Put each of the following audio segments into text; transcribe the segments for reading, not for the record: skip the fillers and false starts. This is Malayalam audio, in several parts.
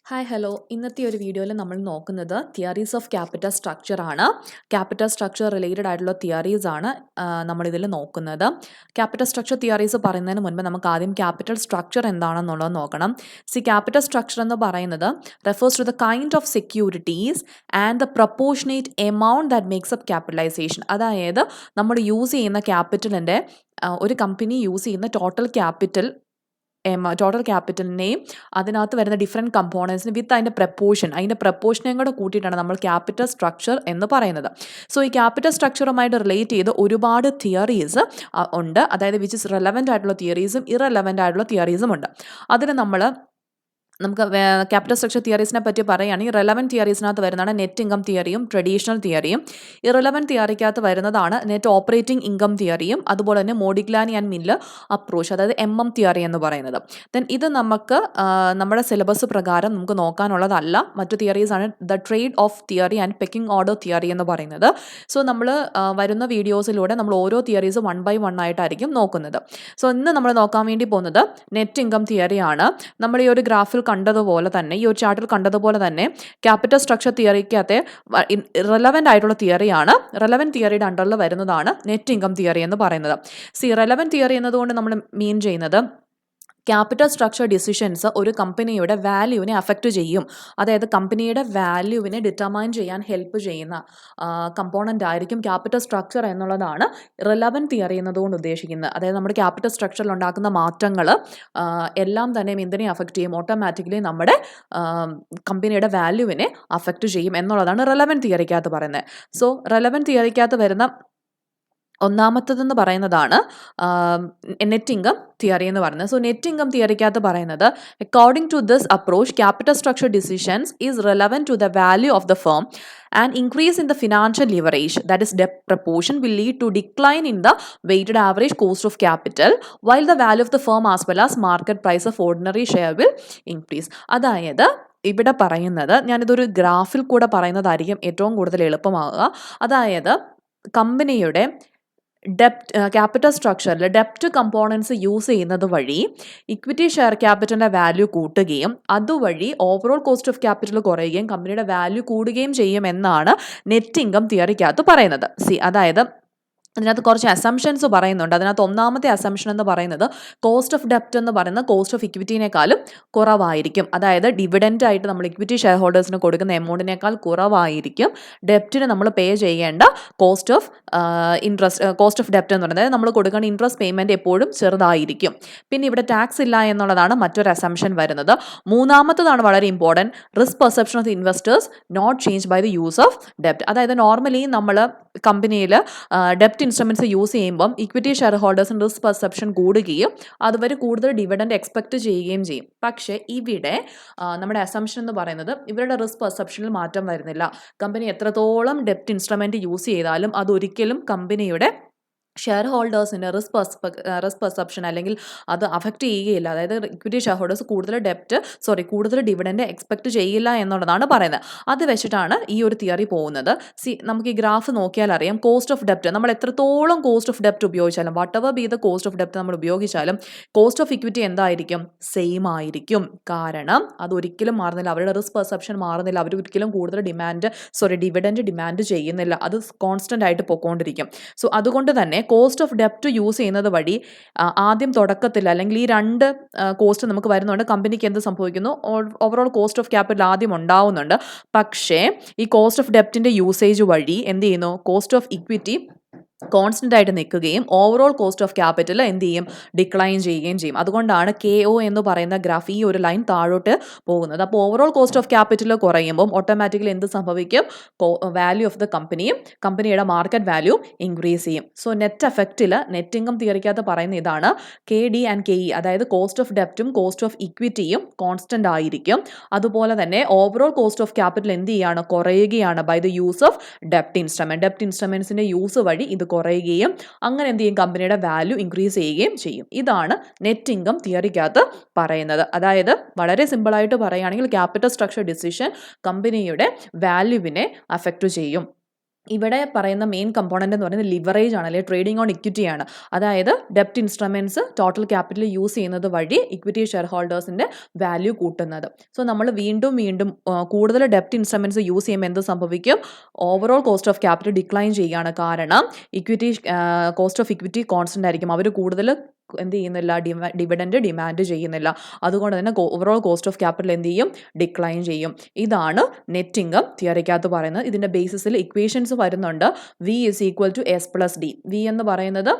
ഹായ് ഹലോ ഇന്നത്തെ ഒരു വീഡിയോയിൽ നമ്മൾ നോക്കുന്നത് തിയറീസ് ഓഫ് ക്യാപിറ്റൽ സ്ട്രക്ചർ ആണ്. ക്യാപിറ്റൽ സ്ട്രക്ചർ റിലേറ്റഡ് ആയിട്ടുള്ള തിയറീസ് ആണ് നമ്മളിതിൽ നോക്കുന്നത്. ക്യാപിറ്റൽ സ്ട്രക്ചർ തിയറീസ് പറയുന്നതിന് മുൻപ് നമുക്ക് ആദ്യം ക്യാപിറ്റൽ സ്ട്രക്ചർ എന്താണെന്നുള്ളത് നോക്കണം. ക്യാപിറ്റൽ സ്ട്രക്ചർ എന്ന് പറയുന്നത് refers to the kind of securities and the proportionate amount that makes up capitalisation. അതായത് നമ്മൾ യൂസ് ചെയ്യുന്ന ക്യാപിറ്റലിൻ്റെ ഒരു കമ്പനി യൂസ് ചെയ്യുന്ന ടോട്ടൽ ക്യാപിറ്റലിനെയും അതിനകത്ത് വരുന്ന ഡിഫറെൻറ്റ് കമ്പോണൻസിന് വിത്ത് അതിൻ്റെ പ്രപ്പോർഷനെയും കൂടെ കൂട്ടിയിട്ടാണ് നമ്മൾ ക്യാപിറ്റൽ സ്ട്രക്ചർ എന്ന് പറയുന്നത്. ഈ ക്യാപിറ്റൽ സ്ട്രക്ചറുമായിട്ട് റിലേറ്റ് ചെയ്ത് ഒരുപാട് തിയറീസ് ഉണ്ട്. അതായത് വിച്ച് ഇസ് റെലവൻ്റ് ആയിട്ടുള്ള തിയറീസും ഇറെലവൻ്റ് ആയിട്ടുള്ള തിയറീസും ഉണ്ട്. അതിന് നമുക്ക് ക്യാപിറ്റൽ സ്ട്രക്ചർ തിയറീസിനെ പറ്റി പറയുകയാണെങ്കിൽ റെലവൻറ്റ് തിയറീസിനകത്ത് വരുന്നതാണ് നെറ്റ് ഇൻകം തിയറിയും ട്രഡീഷണൽ തിയറിയും. ഇറെലവൻറ്റ് തിയറിക്കകത്ത് വരുന്നതാണ് നെറ്റ് ഓപ്പറേറ്റിംഗ് ഇൻകം തിയറിയും അതുപോലെ തന്നെ മോഡിഗ്ലാനി ആൻഡ് മില്ലർ അപ്രോച്ച്, അതായത് തിയറി എന്ന് പറയുന്നത്. ദെൻ ഇത് നമുക്ക് നമ്മുടെ സിലബസ് പ്രകാരം നമുക്ക് നോക്കാനുള്ളതല്ല. മറ്റു തിയറീസാണ് the trade off theory and pecking order theory എന്ന് പറയുന്നത്. നമ്മൾ വരുന്ന വീഡിയോസിലൂടെ നമ്മൾ ഓരോ തിയറീസ് 1 by 1 ആയിട്ടായിരിക്കും നോക്കുന്നത്. ഇന്ന് നമ്മൾ നോക്കാൻ വേണ്ടി പോകുന്നത് നെറ്റ് ഇൻകം തിയറിയാണ്. നമ്മൾ ഈ ഒരു ഗ്രാഫിൽ കണ്ടതുപോലെ തന്നെ, ഈ ഒരു ചാർട്ടിൽ കണ്ടതുപോലെ തന്നെ ക്യാപിറ്റൽ സ്ട്രക്ചർ തിയറിക്കകത്തെ റെലവൻ്റ് ആയിട്ടുള്ള തിയറിയാണ്. റെലവൻറ്റ് തിയറിയുടെ അണ്ടറിൽ വരുന്നതാണ് നെറ്റ് ഇൻകം തിയറി എന്ന് പറയുന്നത്. റെലവൻറ്റ് തിയറി എന്നതുകൊണ്ട് നമ്മൾ മീൻ ചെയ്യുന്നത് ക്യാപിറ്റൽ സ്ട്രക്ചർ ഡിസിഷൻസ് ഒരു കമ്പനിയുടെ വാല്യൂവിനെ അഫക്റ്റ് ചെയ്യും. അതായത് കമ്പനിയുടെ വാല്യൂവിനെ ഡിറ്റർമൈൻ ചെയ്യാൻ ഹെൽപ്പ് ചെയ്യുന്ന കമ്പോണൻ്റ് ആയിരിക്കും ക്യാപിറ്റൽ സ്ട്രക്ചർ എന്നുള്ളതാണ് റെലവൻറ്റ് തിയറി എന്നതുകൊണ്ട് ഉദ്ദേശിക്കുന്നത്. അതായത് നമ്മുടെ ക്യാപിറ്റൽ സ്ട്രക്ചറിൽ ഉണ്ടാക്കുന്ന മാറ്റങ്ങൾ എല്ലാം തന്നെ എന്തിനെ അഫക്റ്റ് ചെയ്യും? ഓട്ടോമാറ്റിക്കലി നമ്മുടെ കമ്പനിയുടെ വാല്യൂവിനെ അഫക്റ്റ് ചെയ്യും എന്നുള്ളതാണ് റെലവൻറ്റ് തിയറിക്കകത്ത് പറയുന്നത്. റെലവൻറ്റ് തിയറിക്കകത്ത് വരുന്ന ഒന്നാമത്തതെന്ന് പറയുന്നതാണ് നെറ്റ് ഇൻകം തിയറി എന്ന് പറയുന്നത്. നെറ്റ് ഇൻകം തിയറിക്കകത്ത് പറയുന്നത് according to this approach capital structure decisions is relevant to the value of the firm and increase in the financial leverage, that is debt proportion, will lead to decline in the weighted average cost of capital while the value of the firm as well as market price of ordinary share will increase. അതായത് ഇവിടെ പറയുന്നത്, ഞാനിതൊരു ഗ്രാഫിൽ കൂടെ പറയുന്നതായിരിക്കും ഏറ്റവും കൂടുതൽ എളുപ്പമാകുക. അതായത് കമ്പനിയുടെ ക്യാപിറ്റൽ സ്ട്രക്ചറിൽ ഡെപ്റ്റ് കമ്പോണൻസ് യൂസ് ചെയ്യുന്നത് വഴി ഇക്വിറ്റി ഷെയർ ക്യാപിറ്റലിൻ്റെ വാല്യൂ കൂട്ടുകയും അതുവഴി ഓവറോൾ കോസ്റ്റ് ഓഫ് ക്യാപിറ്റൽ കുറയുകയും കമ്പനിയുടെ വാല്യൂ കൂടുകയും ചെയ്യും എന്നാണ് നെറ്റ് ഇൻകം തിയറിക്കകത്ത് പറയുന്നത്. അതായത് അതിനകത്ത് കുറച്ച് അസംഷൻസ് പറയുന്നുണ്ട്. അതിനകത്ത് ഒന്നാമത്തെ അസംഷൻ എന്ന് പറയുന്നത് കോസ്റ്റ് ഓഫ് ഡെപ്റ്റ് എന്ന് പറയുന്ന കോസ്റ്റ് ഓഫ് ഇക്വിറ്റിനേക്കാളും കുറവായിരിക്കും. അതായത് ഡിവിഡൻഡ് ആയിട്ട് നമ്മൾ ഇക്വിറ്റി ഷെയർ ഹോൾഡേഴ്സിന് കൊടുക്കുന്ന എമൗണ്ടിനേക്കാൾ കുറവായിരിക്കും ഡെപ്റ്റിന് നമ്മൾ പേ ചെയ്യേണ്ട കോസ്റ്റ് ഓഫ് ഡെപ്റ്റ് എന്ന് പറയുന്നത്. നമ്മൾ കൊടുക്കേണ്ട ഇൻട്രസ്റ്റ് പേയ്മെൻറ്റ് എപ്പോഴും ചെറുതായിരിക്കും. പിന്നെ ഇവിടെ ടാക്സ് ഇല്ല എന്നുള്ളതാണ് മറ്റൊരു അസംഷൻ വരുന്നത്. മൂന്നാമത്തതാണ് വളരെ important, risk perception of investors not change by the use of ഡെപ്റ്റ്. അതായത് നോർമലി നമ്മൾ കമ്പനിയിൽ ഡെപ്റ്റ് ഇൻസ്ട്രുമെന്റ്സ് യൂസ് ചെയ്യുമ്പം ഇക്വിറ്റി ഷെയർ ഹോൾഡേഴ്സിന് റിസ്ക് പെർസെപ്ഷൻ കൂടുകയും അതുവരെ കൂടുതൽ ഡിവിഡൻഡ് എക്സ്പെക്ട് ചെയ്യുകയും ചെയ്യും. പക്ഷേ ഇവിടെ നമ്മുടെ അസംഷൻ എന്ന് പറയുന്നത് ഇവരുടെ റിസ്ക് പെർസെപ്ഷനിൽ മാറ്റം വരുന്നില്ല. കമ്പനി എത്രത്തോളം ഡെപ്റ്റ് ഇൻസ്ട്രുമെന്റ് യൂസ് ചെയ്താലും അതൊരിക്കലും കമ്പനിയുടെ ഷെയർ ഹോൾഡേഴ്സിൻ്റെ റിസ്ക് പെർസെപ്ഷൻ അല്ലെങ്കിൽ അത് അഫക്റ്റ് ചെയ്യുകയില്ല. അതായത് ഇക്വിറ്റി ഷെയർ ഹോൾഡേഴ്സ് കൂടുതൽ ഡിവിഡൻഡ് എക്സ്പെക്ട് ചെയ്യില്ല എന്നുള്ളതാണ് പറയുന്നത്. അത് വെച്ചിട്ടാണ് ഈ ഒരു തിയറി പോകുന്നത്. നമുക്ക് ഈ ഗ്രാഫ് നോക്കിയാൽ അറിയാം, കോസ്റ്റ് ഓഫ് ഡെപ്റ്റ് നമ്മൾ എത്രത്തോളം കോസ്റ്റ് ഓഫ് ഡെപ്റ്റ് ഉപയോഗിച്ചാലും, whatever be the cost of ഡെപ്റ്റ് നമ്മൾ ഉപയോഗിച്ചാലും കോസ്റ്റ് ഓഫ് ഇക്വിറ്റി എന്തായിരിക്കും? സെയിം ആയിരിക്കും. കാരണം അതൊരിക്കലും മാറുന്നില്ല. അവരുടെ റിസ്ക് പെർസെപ്ഷൻ മാറുന്നില്ല. അവർ ഒരിക്കലും കൂടുതൽ ഡിവിഡൻഡ് ഡിമാൻഡ് ചെയ്യുന്നില്ല. അത് കോൺസ്റ്റൻ്റ് ആയിട്ട് പോയിക്കൊണ്ടിരിക്കും. അതുകൊണ്ട് തന്നെ കോസ്റ്റ് ഓഫ് ഡെപ്റ്റ് യൂസ് ചെയ്യുന്നത് വഴി ആദ്യം തുടക്കത്തിൽ അല്ലെങ്കിൽ ഈ രണ്ട് കോസ്റ്റ് നമുക്ക് വരുന്നുണ്ട്. കമ്പനിക്ക് എന്ത് സംഭവിക്കുന്നു? ഓവറോൾ കോസ്റ്റ് ഓഫ് ക്യാപിറ്റൽ ആദ്യം ഉണ്ടാവുന്നുണ്ട്. പക്ഷേ ഈ കോസ്റ്റ് ഓഫ് ഡെപ്റ്റിൻ്റെ യൂസേജ് വഴി എന്ത് ചെയ്യുന്നു? കോസ്റ്റ് ഓഫ് ഇക്വിറ്റി കോൺസ്റ്റൻ്റ് ആയിട്ട് നിൽക്കുകയും ഓവറോൾ കോസ്റ്റ് ഓഫ് ക്യാപിറ്റൽ എന്ത് ചെയ്യും? ഡിക്ലൈൻ ചെയ്യുകയും ചെയ്യും. അതുകൊണ്ടാണ് KO എന്ന് പറയുന്ന ഗ്രാഫ് ഈ ഒരു ലൈൻ താഴോട്ട് പോകുന്നത്. അപ്പോൾ ഓവറോൾ കോസ്റ്റ് ഓഫ് ക്യാപിറ്റൽ കുറയുമ്പം ഓട്ടോമാറ്റിക്കലി എന്ത് സംഭവിക്കും? വാല്യൂ ഓഫ് ദ കമ്പനിയുടെ മാർക്കറ്റ് വാല്യൂ ഇൻക്രീസ് ചെയ്യും. നെറ്റ് എഫക്റ്റിൽ നെറ്റ് ഇൻകം തിയറിക്കകത്ത് പറയുന്ന ഇതാണ്, KD ആൻഡ് KE, അതായത് കോസ്റ്റ് ഓഫ് ഡെപ്റ്റും കോസ്റ്റ് ഓഫ് ഇക്വിറ്റിയും കോൺസ്റ്റൻ്റ് ആയിരിക്കും. അതുപോലെ തന്നെ ഓവറോൾ കോസ്റ്റ് ഓഫ് ക്യാപിറ്റൽ എന്ത് ചെയ്യുകയാണ്? കുറയുകയാണ് ബൈ ദ യൂസ് ഓഫ് ഡെപ്റ്റ് ഇൻസ്ട്രുമെൻസിൻ്റെ യൂസ് വഴി ഇത് കുറയുകയും അങ്ങനെ എന്ത് ചെയ്യും? കമ്പനിയുടെ വാല്യൂ ഇൻക്രീസ് ചെയ്യുകയും ചെയ്യും. ഇതാണ് നെറ്റ് ഇൻകം തിയറിക്കകത്ത് പറയുന്നത്. അതായത് വളരെ സിമ്പിളായിട്ട് പറയുകയാണെങ്കിൽ ക്യാപിറ്റൽ സ്ട്രക്ചർ ഡിസിഷൻ കമ്പനിയുടെ വാല്യൂവിനെ അഫക്റ്റ് ചെയ്യും. ഇവിടെ പറയുന്ന മെയിൻ കമ്പോണൻ്റ് എന്ന് പറയുന്നത് ലിവറേജ് ആണ്, അല്ലെങ്കിൽ ട്രേഡിംഗ് ഓൺ ഇക്വിറ്റി ആണ്. അതായത് ഡെപ്റ്റ് ഇൻസ്ട്രുമെൻറ്റ്സ് ടോട്ടൽ ക്യാപിറ്റൽ യൂസ് ചെയ്യുന്നത് വഴി ഇക്വിറ്റി ഷെയർ ഹോൾഡേഴ്സിൻ്റെ വാല്യൂ കൂട്ടുന്നത്. സോ നമ്മൾ വീണ്ടും കൂടുതൽ ഡെപ്റ്റ് ഇൻസ്ട്രുമെൻറ്റ്സ് യൂസ് ചെയ്യുമ്പോൾ എന്ത് സംഭവിക്കും? Overall cost of capital decline ചെയ്യുകയാണ്. കാരണം കോസ്റ്റ് ഓഫ് ഇക്വിറ്റി കോൺസ്റ്റൻ്റ് ആയിരിക്കും. അവർ കൂടുതൽ എന്ത് ചെയ്യുന്നില്ല, ഡിവിഡൻഡ് ഡിമാൻഡ് ചെയ്യുന്നില്ല. അതുകൊണ്ട് തന്നെ ഓവറോൾ കോസ്റ്റ് ഓഫ് ക്യാപിറ്റൽ എന്ത് ചെയ്യും? ഡിക്ലൈൻ ചെയ്യും. ഇതാണ് നെറ്റ് ഇൻകം തിയറിക്കകത്ത് പറയുന്നത്. ഇതിൻ്റെ ബേസിസിൽ ഇക്വേഷൻസ് വരുന്നുണ്ട്. V = S+D. V എന്ന് പറയുന്നത്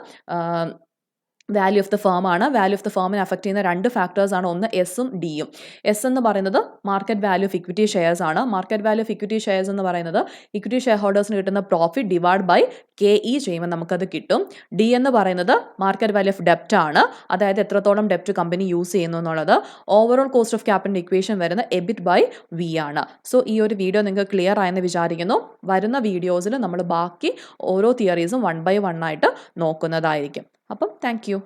വാല്യൂ ഓഫ് ദ ഫേം ആണ്. വാല്യൂ ഓഫ് ദ ഫേമിനെ അഫക്റ്റ് ചെയ്യുന്ന 2 ഫാക്ടേഴ്സ് ആണ്, ഒന്ന് എസും ഡിയും. എസ് എന്ന് പറയുന്നത് market value of equity shares ആണ്. Market value of equity shares എന്ന് പറയുന്നത് ഇക്വിറ്റി ഷെയർ ഹോൾഡേഴ്സിന് കിട്ടുന്ന പ്രോഫിറ്റ് ഡിവൈഡ് ബൈ KE ചെയ്യുമ്പോൾ നമുക്കത് കിട്ടും. ഡി എന്ന് പറയുന്നത് മാർക്കറ്റ് വാല്യൂ ഓഫ് ഡെപ്റ്റ് ആണ്, അതായത് എത്രത്തോളം ഡെപ്റ്റ് കമ്പനി യൂസ് ചെയ്യുന്നു എന്നുള്ളത്. Overall cost of capital equation വരുന്ന എബിറ്റ് ബൈ വി ആണ്. സോ ഈ ഒരു വീഡിയോ നിങ്ങൾക്ക് ക്ലിയർ ആയെന്ന് വിചാരിക്കുന്നു. വരുന്ന വീഡിയോസിൽ നമ്മൾ ബാക്കി ഓരോ തിയറീസും 1 by 1 ആയിട്ട് നോക്കുന്നതായിരിക്കും. അപ്പം താങ്ക് യു.